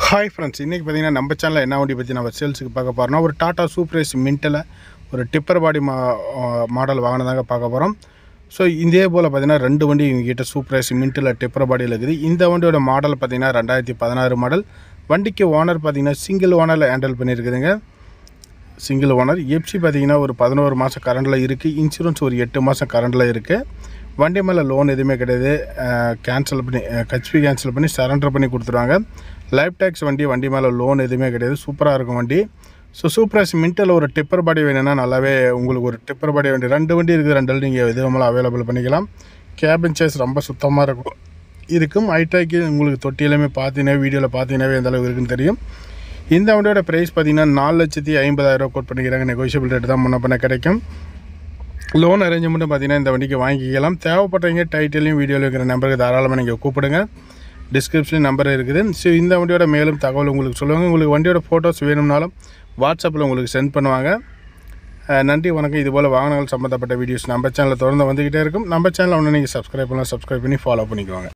Hi friends, இன்றைக்கி பார்த்தீங்கன்னா நம்ம சேனலில் என்ன வண்டி பற்றி நம்ம சேல்ஸுக்கு பார்க்க போகிறோம்னா ஒரு டாடா சூப்பர் ஏசி மின்ட்டில் ஒரு டிப்பர் பாடி மாடல் வாங்கினதாங்க பார்க்க போகிறோம். ஸோ இதே போல் பார்த்தீங்கன்னா 2 வண்டி எங்ககிட்ட சூப்பர் ஏசி மின்ட்டில் டிப்பர் பாடியில் இருக்குது. இந்த வண்டியோட மாடல் பார்த்தீங்கன்னா 2016 மாடல். வண்டிக்கு ஓனர் பார்த்தீங்கன்னா சிங்கிள் ஓனரில் ஹேண்டில் பண்ணியிருக்குதுங்க. Single owner. எஃப்சி பார்த்தீங்கன்னா ஒரு 11 மாதம் கரண்டில் இருக்குது. இன்சூரன்ஸ் ஒரு 8 மாதம் கரண்டில் இருக்குது. வண்டி மேலே லோன் எதுவுமே கிடையாது. கேன்சல் பண்ணி ஹெச்பி கேன்சல் பண்ணி சரண்டர் பண்ணி கொடுத்துருவாங்க. லைஃப் டேக்ஸ் வண்டி மேலே லோன் எதுவுமே கிடையாது. சூப்பராக இருக்கும் வண்டி. ஸோ சூப்பர் ஏசி மின்ட்டில் ஒரு டிப்பர் பாடி வேணும்னா நல்லாவே உங்களுக்கு ஒரு டிப்பர் பாடி வண்டி 2 வண்டி இருக்குது. 2 நீங்கள் எதுவுமே அவைலபிள் பண்ணிக்கலாம். கேபின் சேஸ் ரொம்ப சுத்தமாக இருக்கும். ஹைட்ராக்கு உங்களுக்கு தொட்டியிலுமே பார்த்தீங்கன்னா வீடியோவில் பார்த்தீங்கன்னாவே எந்த அளவுக்கு இருக்குன்னு தெரியும். இந்த வண்டியோட ப்ரைஸ் பார்த்தீங்கன்னா 4,50,000 கோட் பண்ணிக்கிறாங்க. நெகோஷியபிள் ரேட் தான் முன்ன பண்ண கிடைக்கும். லோன் அரேஞ்ச்மெண்ட்டும் பார்த்தீங்கன்னா இந்த வண்டிக்கு வாங்கிக்கலாம். தேவைப்படுறீங்க டைட்டிலையும் வீடியோவில் இருக்கிற நம்பருக்கு தாராளமாக நீங்கள் கூப்பிடுங்க. டிஸ்கிரிப்ஷன் நம்பர் இருக்குது. ஸோ இந்த வண்டியோட மேலும் தகவல் உங்களுக்கு சொல்லுவாங்க. உங்களுக்கு வண்டியோட ஃபோட்டோஸ் வேணும்னாலும் வாட்ஸ்அப்பில் உங்களுக்கு சென்ட் பண்ணுவாங்க. நன்றி, வணக்கம். இதுபோல் வாகனங்கள் சம்மந்தப்பட்ட வீடியோஸ் நம்ம சேனலில் தொடர்ந்து வந்துக்கிட்டே இருக்கும். நம்ம சேனலில் ஒன்று நீங்கள் சப்ஸ்கிரைப் பண்ணலாம். சப்ஸ்கிரைப் பண்ணி ஃபாலோ பண்ணிக்குவாங்க.